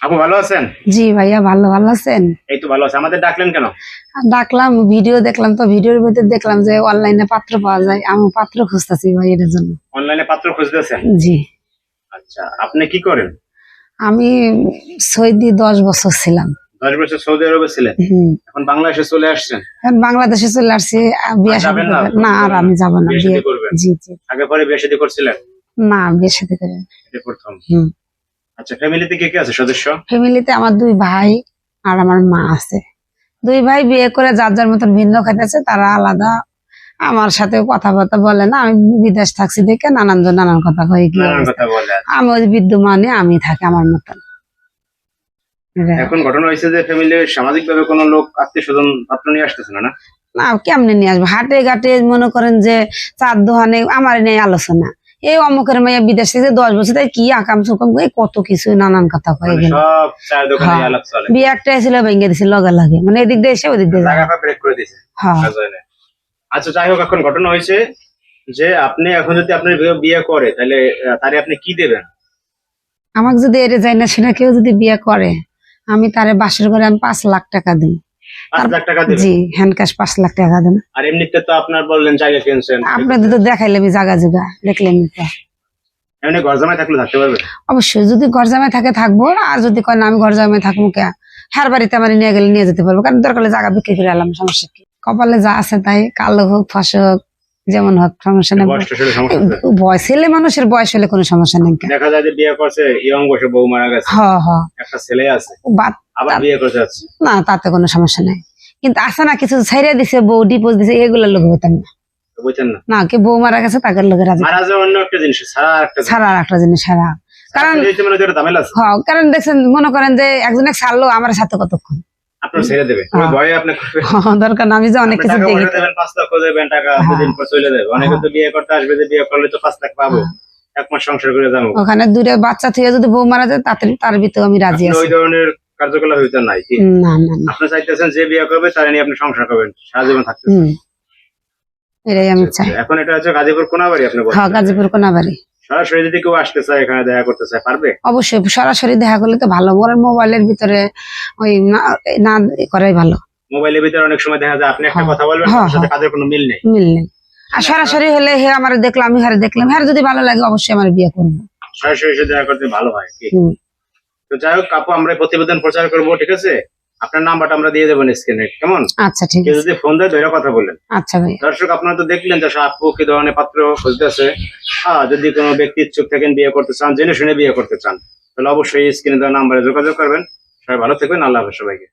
আপু ভালো আছেন? জি ভাইয়া, ভালো আছেন? এই তো ভালো আছে। আমাদের ডাকলেন কেন? ডাকলাম, ভিডিও দেখলাম, তো ভিডিওর মধ্যে দেখলাম যে অনলাইনে পাত্র পাওয়া যায়। আমি পাত্র খুঁজতেছি ভাই, এর জন্য। অনলাইনে পাত্র খুঁজতেছেন? জি। আচ্ছা, আপনি কি করেন? আমি সৌদি 10 বছর ছিলাম। 10 বছর সৌদি আরবে ছিলেন, এখন বাংলাদেশে চলে আসছেন। এখন বাংলাদেশে চলে আসছি। বিয়ে শাদী যাবেন না? না, আর আমি যাবো না। বিয়ে শাদী করবেন? জি জি। আগে পরে বিয়ে শাদী করছিলেন? না, বিয়ে শাদী করে। এটা প্রথম। আচ্ছা, ফ্যামিলিতে কে কে আছে সদস্য? ফ্যামিলিতে আমার 2 ভাই আর আমার মা আছে। 2 ভাই বিয়ে করে যার যার মতন ভিন্ন খাইতেছে, তারা আলাদা। আমার সাথে কথাবার্তা বলে না, আমি বিদেশ থাকছি দেখে নানান জন নানান কথা কয়ে গিয়ে কথা বলে। আমি ওই বিদ্যমানে আমি থাকি আমার মতন। এখন ঘটনা হয়েছে যে ফ্যামিলির সামাজিক ভাবে কোনো লোক আত্মীয় স্বজন পাত্র নিয়ে আসতেছে না? না, কেমনে নিয়ে আসবো? হাটে ঘাটে মনে করেন যে চার দোকানে আমার নিয়ে আলোচনা, এই অমুকের মেয়ে বিদেশ থেকে 10 বছর তাই কি আকাম সুকাম কত কিছু নানান কথা কয়ে গেল। সব চায়ের দোকানে আলাপ চলে। বিয়ে একটা ছিল, ভেঙে দিছে লগে লাগে, মানে এদিক দিয়ে এসে ওদিক দিয়ে ব্রেক করে দিছে। হ্যাঁ। আচ্ছা, যাই হোক, এখন ঘটনা হয়েছে যে আপনি এখন যদি আপনার বিয়ে করে তাহলে তারে আপনি কি দেবেন? আমাকে যদি এটা যাই না সেটা কেউ যদি বিয়ে করে, আমি তারে বাসের ঘরে আমি 5 লাখ টাকা দিই। 5 লাখ টাকা দেবেন? জি, হ্যান্ড ক্যাশ 5 লাখ টাকা দেন। আর এমনিতে তো আপনার বললেন জায়গা কিনছেন, আপনাদের তো দেখাইলে আমি জায়গা জুগা দেখলেন তো। এমনি ঘর জামাই থাকলে থাকতে পারবে? অবশ্যই, যদি ঘর জামাই থাকে থাকবো, আর যদি কয় না আমি ঘর জামাই থাকবো কে, হ্যার বাড়িতে আমার নিয়ে গেলে নিয়ে যেতে পারবো, কারণ দরকার হলে জায়গা বিক্রি করে এলাম, সমস্যা কি? কপালে যা আছে তাই, কালো হোক ফস হোক যেমন হোক সমস্যা নেই। বয়স ছেলে মানুষের বয়স হলে কোনো সমস্যা নেই। দেখা যায় যে বিয়ে করছে ইয়ং বয়সে বউ মারা গেছে, একটা ছেলে আছে, আবার বিয়ে করতে যাচ্ছে, না তাতে কোনো সমস্যা নেই। কিন্তু আছে না কিছু ছাইরা দিছে, বউ ডিপোজ দিছে, এগুলোর লোক হইতাম না। বুঝছেন না? না, কে বউ মারা গেছে তাদের লোকের মারা যাওয়া অন্য একটা জিনিস, ছাড়া আর একটা জিনিস ছাড়া। কারণ কারণ দেখছেন, মনে করেন যে একজন ছাড়লো আমার সাথে কতক্ষণ আপনার ছেড়ে দেবে, ভয়ে আপনি দরকার না। আমি যে অনেক কিছু দেখি, 5 লাখ দেবেন টাকা, দুদিন পর চলে যাবে। অনেকে তো বিয়ে করতে আসবে, যে বিয়ে করলে তো 5 লাখ পাবো, 1 মাস সংসার করে যাবো। ওখানে 2টা বাচ্চা থেকে যদি বউ মারা যায় তাতে তার ভিতরে আমি রাজি আছি। ওই ধরনের কার্যকলাপ হইতে নাই কি? না না, আপনি চাইতেছেন যে বিয়ে করবে তার নিয়ে আপনি সংসার করবেন, সারা জীবন থাকতেছেন, এটাই আমি চাই। এখন এটা হচ্ছে গাজীপুর কোনাবাড়ি, আপনি বলেন? হ্যাঁ, গাজীপুর কোনাবাড়ি। সরাসরি যদি কেউ আসতে চায়, এখানে দেখা করতে চায়, পারবে? অবশ্যই, সরাসরি দেখা করলে তো ভালো, বড় মোবাইলের ভিতরে ওই না করাই ভালো। মোবাইলের ভিতরে অনেক সময় দেখা যায় আপনি একটা কথা বলবেন, তার সাথে কাজের কোনো মিল নেই। আর সরাসরি হলে হে আমার দেখলাম, আমি হারে দেখলাম, হ্যাঁ যদি ভালো লাগে অবশ্যই আমার বিয়ে করবো। সরাসরি এসে দেখা করতে ভালো হয় কি? তো যাই হোক আপু, আমরা প্রতিবেদন প্রচার করবো, ঠিক আছে? আপনার নাম্বারটা আমরা দিয়ে দেবো স্ক্রিনে, কেমন? আচ্ছা, ঠিক আছে। যদি ফোন দেয় ধরে কথা বলেন। আচ্ছা ভাই। দর্শক, আপনারা তো দেখলেন যে আপু কি ধরনের পাত্র খুঁজতেছে। যদি কোনো ব্যক্তি ইচ্ছুক থাকেন, বিয়ে করতে চান, জেনে শুনে বিয়ে করতে চান, তাহলে অবশ্যই স্ক্রিনে দেওয়া নাম্বারে যোগাযোগ করবেন। সবাই ভালো থাকবেন, আল্লাহ হাফেজ সবাইকে।